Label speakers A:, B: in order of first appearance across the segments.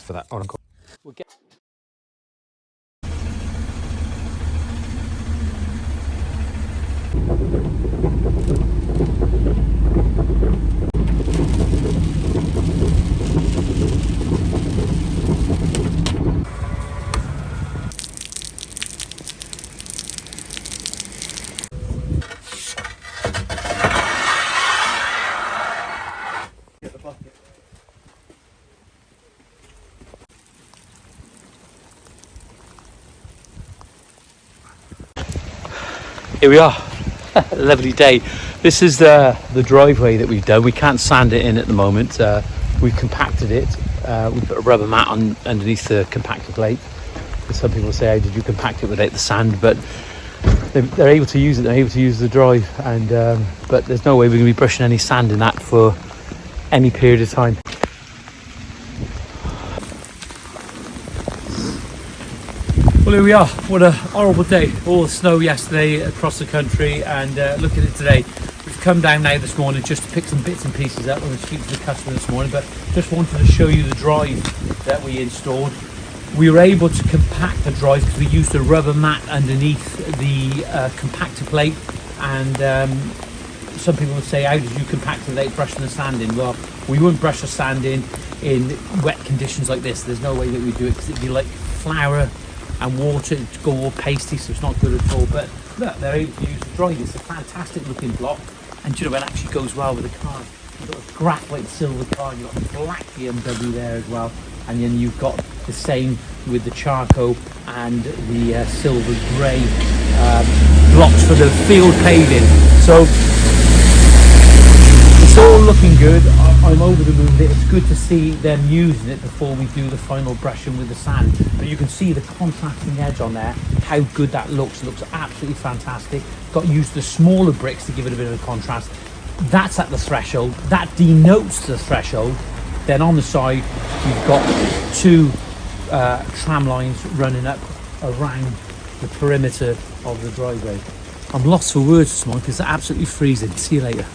A: for that. We'll get Here we are. Lovely day. This is the driveway that we've done. We can't sand it in at the moment. We compacted it. We put a rubber mat on underneath the compactor plate. Some people say, how did you compact it without the sand? But they're able to use it. They're able to use the drive. And but there's no way we're going to be brushing any sand in that for any period of time. Well, here we are. What a horrible day. All the snow yesterday across the country, and look at it today. We've come down now this morning just to pick some bits and pieces up. We're going to speak to the customer this morning, but just wanted to show you the drive that we installed. We were able to compact the drive because we used a rubber mat underneath the compactor plate, and some people would say, how did you compact it without brushing the sand in? Well, we wouldn't brush the sand in wet conditions like this. There's no way that we do it because it'd be like flour and water to go all pasty, so it's not good at all. But look, they're able to use the drive. It's a fantastic looking block, and you know, it actually goes well with the car. You've got a graphite silver car, you've got a black BMW there as well, and then you've got the same with the charcoal and the silver grey blocks for the field paving. So it's all looking good. I'm over the moon with it. It's good to see them using it before we do the final brushing with the sand. But you can see the contrasting edge on there, how good that looks. It looks absolutely fantastic. Got to use the smaller bricks to give it a bit of a contrast. That's at the threshold. That denotes the threshold. Then on the side, you've got two tram lines running up around the perimeter of the driveway. I'm lost for words this morning because it's absolutely freezing. See you later.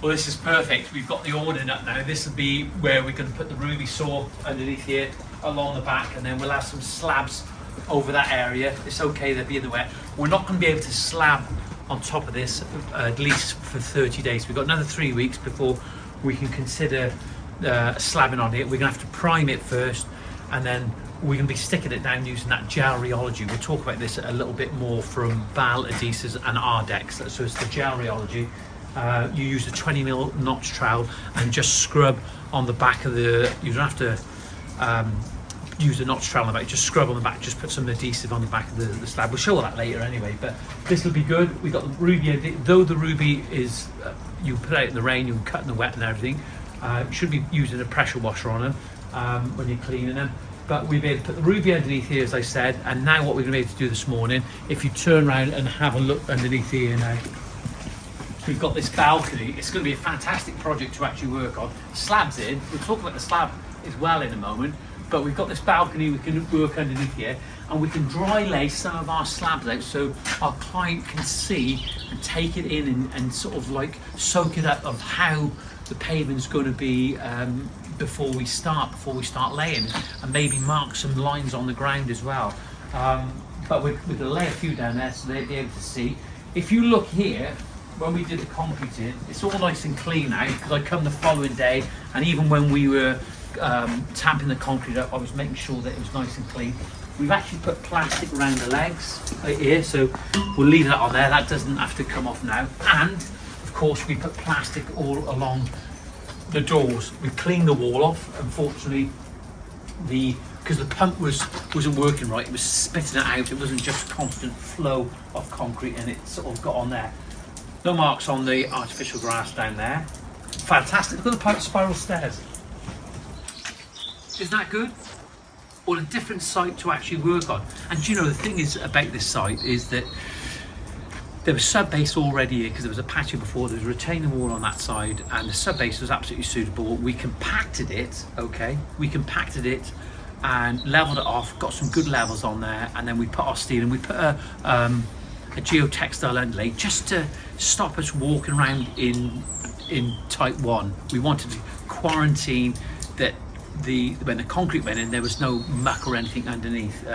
A: Well, this is perfect. We've got the awning up now. This will be where we're going to put the ruby saw underneath here along the back, and then we'll have some slabs over that area. It's okay, they'll be in the wet. We're not going to be able to slab on top of this at least for 30 days. We've got another 3 weeks before we can consider slabbing on it. We're going to have to prime it first, and then we're going to be sticking it down using that gel rheology. We'll talk about this a little bit more from Bal Adhesives and Ardex. So it's the gel rheology. You use a 20mm notch trowel and just scrub on the back of the, you don't have to use a notch trowel on the back, just scrub on the back, just put some adhesive on the back of the slab. We'll show all that later anyway, but this will be good. We've got the ruby, though the ruby is, you put it out in the rain, you can cut in the wet and everything. You should be using a pressure washer on them when you're cleaning them. But we'll be able to put the ruby underneath here, as I said, and now what we're going to be able to do this morning, if you turn around and have a look underneath here now, we've got this balcony. It's going to be a fantastic project to actually work on. Slabs in, we'll talk about the slab as well in a moment, but we've got this balcony we can work underneath here, and we can dry lay some of our slabs out so our client can see and take it in and sort of like soak it up of how the paving's going to be before we start laying, and maybe mark some lines on the ground as well. But we're going to lay a few down there so they'll be able to see. If you look here, when we did the concrete in, it's all nice and clean now, because I come the following day, and even when we were tamping the concrete up, I was making sure that it was nice and clean. We've actually put plastic around the legs right here, so we'll leave that on there. That doesn't have to come off now. And of course we put plastic all along the doors. We cleaned the wall off. Unfortunately, because the pump wasn't working right, it was spitting it out. It wasn't just constant flow of concrete, and it sort of got on there. No marks on the artificial grass down there. Fantastic. Look at the spiral stairs. Isn't that good? Or a different site to actually work on. And you know, the thing is about this site is that there was sub base already here, because there was a patio before, there was a retaining wall on that side, and the sub base was absolutely suitable. We compacted it, okay? We compacted it and leveled it off, got some good levels on there, and then we put our steel, and we put a geotextile underlay just to stop us walking around in type 1. We wanted to quarantine that when the concrete went in, there was no muck or anything underneath,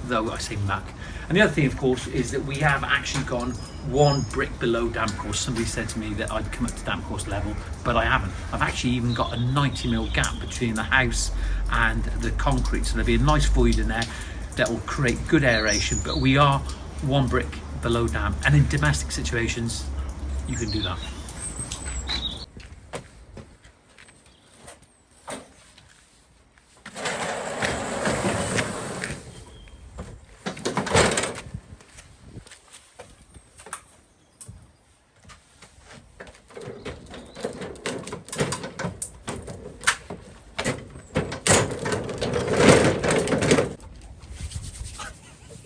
A: though I say muck. And the other thing, of course, is that we have actually gone one brick below damp course. Somebody said to me that I'd come up to damp course level, but I haven't. I've actually even got a 90mm gap between the house and the concrete, so there'll be a nice void in there that will create good aeration, but we are one brick below damp, and in domestic situations you can do that.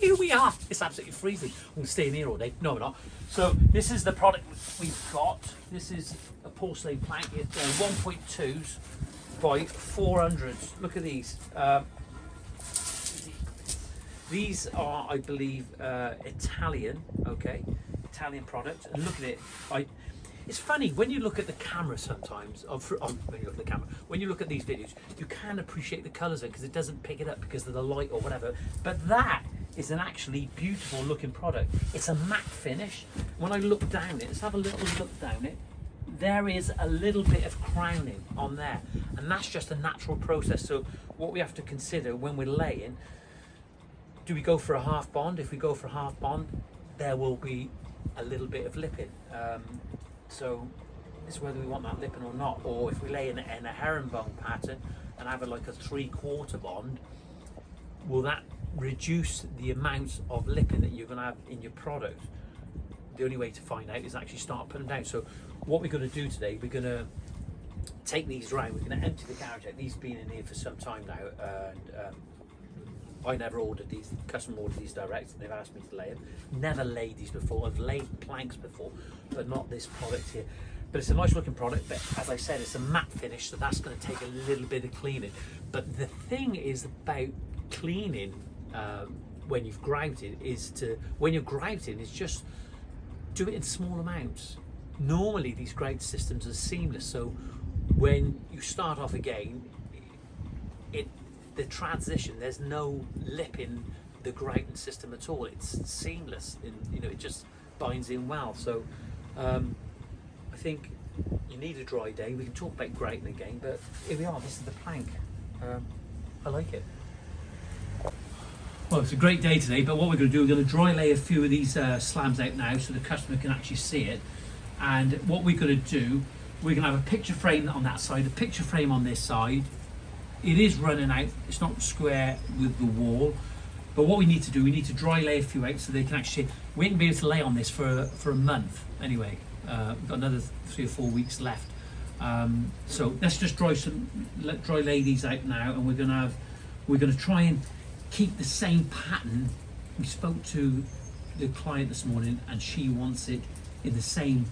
A: Here we are. It's absolutely freezing. We'll stay in here all day. No, we're not. So this is the product we've got. This is a porcelain plank. It's 1.2s by 400s. Look at these. These are, I believe, Italian. Okay, Italian product. And look at it. It's funny when you look at the camera sometimes. When you look at the camera, when you look at these videos, you can appreciate the colours of it because it doesn't pick it up because of the light or whatever. But that is an actually beautiful looking product. It's a matte finish. When I look down it, let's have a little look down it. There is a little bit of crowning on there, and that's just a natural process. So what we have to consider when we're laying, do we go for a half bond? If we go for a half bond, there will be a little bit of lipping. So it's whether we want that lipping or not, or if we lay in a herringbone pattern and have like a 3/4 bond, will that reduce the amount of lipping that you're going to have in your product? The only way to find out is actually start putting them down. So what we're going to do today, we're going to take these round, we're going to empty the garage out. These have been in here for some time now, and I never ordered these, the customer ordered these direct, and they've asked me to lay them. Never laid these before. I've laid planks before, but not this product here. But it's a nice looking product, but as I said, it's a matte finish, so that's going to take a little bit of cleaning. But the thing is about cleaning when you've grouted when you're grouting is just do it in small amounts. Normally these grout systems are seamless, so when you start off again, the transition, there's no lip in the grouting system at all. It's seamless, and it just binds in well. So I think you need a dry day. We can talk about grouting again, but here we are. This is the plank. I like it. Well, it's a great day today, but what we're going to do, we're going to dry lay a few of these slabs out now so the customer can actually see it. And what we're going to do, we're going to have a picture frame on that side, a picture frame on this side. It is running out, it's not square with the wall, but what we need to do, we need to dry lay a few out so they can actually, we can be able to lay on this for a month anyway. We've got another 3 or 4 weeks left. So let's just dry lay these out now, and we're going to try and keep the same pattern. We spoke to the client this morning and she wants it in the same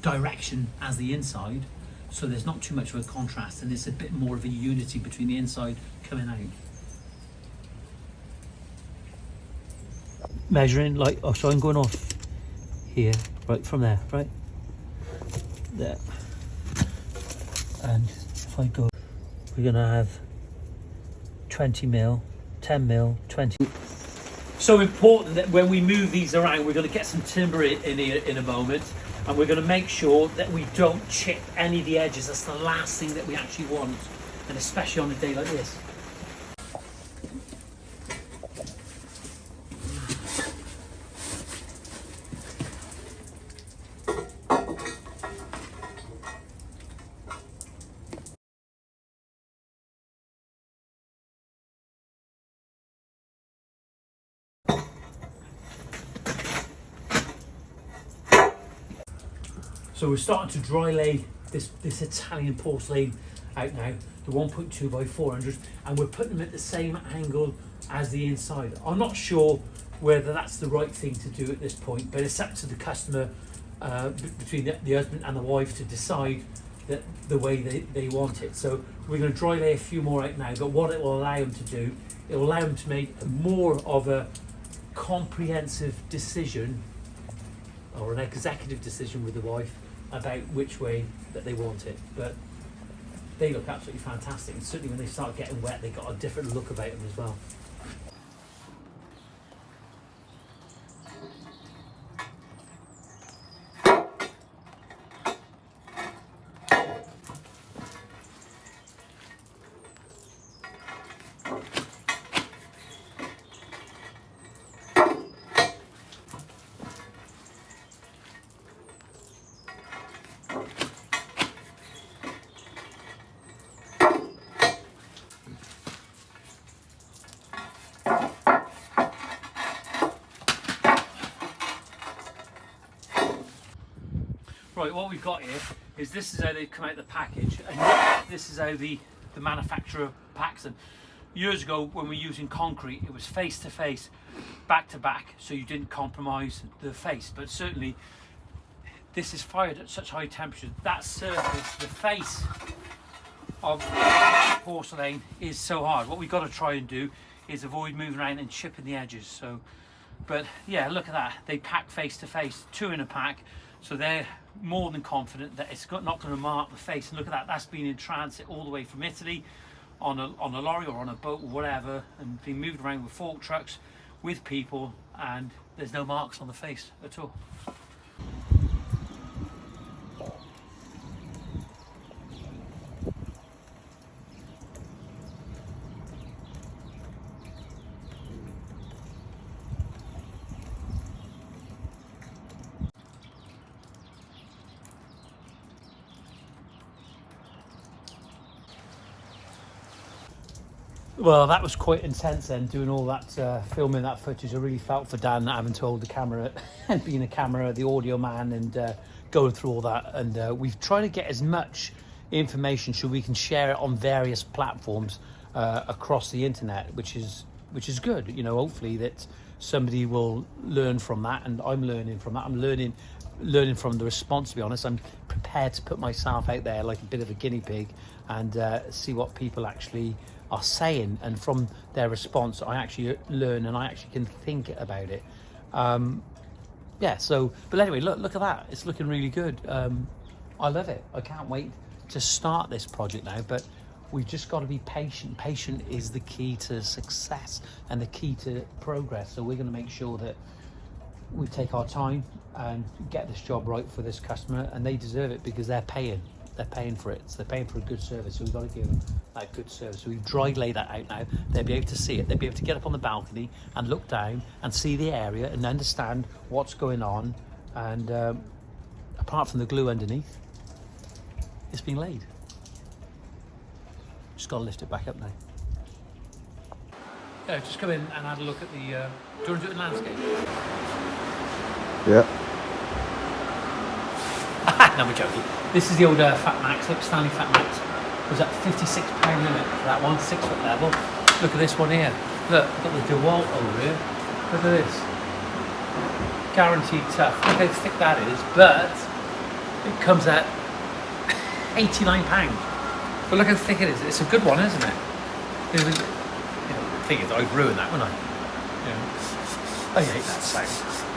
A: direction as the inside, so there's not too much of a contrast and it's a bit more of a unity between the inside coming out. Measuring so I'm going off here, right from there, right there, and if I go, we're gonna have 20mm, 10mm, 20. So important that when we move these around, we're going to get some timber in here in a moment, and we're going to make sure that we don't chip any of the edges. That's the last thing that we actually want, and especially on a day like this. So we're starting to dry lay this Italian porcelain out now, the 1.2 by 400, and we're putting them at the same angle as the inside. I'm not sure whether that's the right thing to do at this point, but it's up to the customer, between the husband and the wife, to decide that the way they want it. So we're going to dry lay a few more out now, but what it will allow them to do, it will allow them to make more of a comprehensive decision, or an executive decision with the wife, about which way that they want it. But they look absolutely fantastic, and certainly when they start getting wet, they got a different look about them as well. Right, what we've got here is this is how they come out the package, and this is how the manufacturer packs them. Years ago, when we were using concrete, it was face to face, back to back, so you didn't compromise the face. But certainly, this is fired at such high temperature. That surface, the face of porcelain, is so hard. What we've got to try and do is avoid moving around and chipping the edges. So, but yeah, look at that. They pack face to face, 2 in a pack. So they're more than confident that it's not going to mark the face. And look at that, that's been in transit all the way from Italy on a lorry or on a boat or whatever, and being moved around with fork trucks with people, and there's no marks on the face at all. Well, that was quite intense then, doing all that, filming that footage. I really felt for Dan, having to hold the camera and being a camera, the audio man, and going through all that. And we've tried to get as much information so we can share it on various platforms across the internet, which is good. You know, hopefully that somebody will learn from that, and I'm learning from that. I'm learning from the response, to be honest. I'm prepared to put myself out there like a bit of a guinea pig and see what people actually are saying, and from their response I actually learn and I actually can think about it. Yeah, so but anyway, look at that, it's looking really good. I love it. I can't wait to start this project now, but we've just got to be patient. Patient is the key to success and the key to progress. So we're going to make sure that we take our time and get this job right for this customer, and they deserve it because they're paying for it. So they're paying for a good service, so we've got to give them that good service. So we've dry laid that out now. They'll be able to see it. They'll be able to get up on the balcony and look down and see the area and understand what's going on. And apart from the glue underneath, it's been laid. Just got to lift it back up now. Yeah, just come in and have a look at the. Do you want to do it in landscape?
B: Yeah.
A: No, we're joking. This is the old Fat Max. Look, Stanley Fat Max was at £56 limit for that one, 6 foot level. Look at this one here. Look, I've got the DeWalt over here. Look at this. Guaranteed tough. Look how thick that is, but it comes at £89. But look how thick it is. It's a good one, isn't it? The thing is, I'd ruin that, wouldn't I? Yeah. I hate that sound.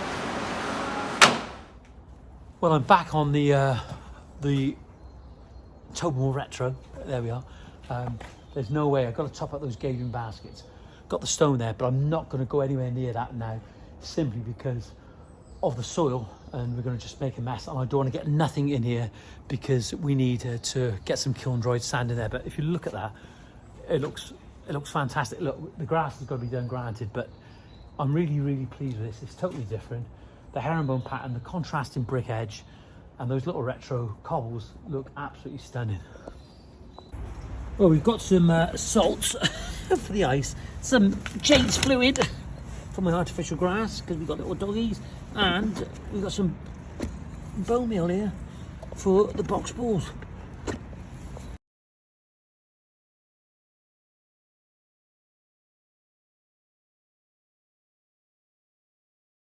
A: Well, I'm back on the Tobin Retro. There we are. There's no way. I've got to top up those gaving baskets. Got the stone there, but I'm not going to go anywhere near that now, simply because of the soil, and we're going to just make a mess, and I don't want to get nothing in here because we need to get some kiln dried sand in there. But if you look at that, it looks fantastic. Look, the grass has got to be done, granted, but I'm really pleased with this. It's totally different. The herringbone pattern, the contrasting brick edge, and those little retro cobbles look absolutely stunning. Well, we've got some salts for the ice, some Jade's fluid for my artificial grass because we've got little doggies, and we've got some bone meal here for the box balls.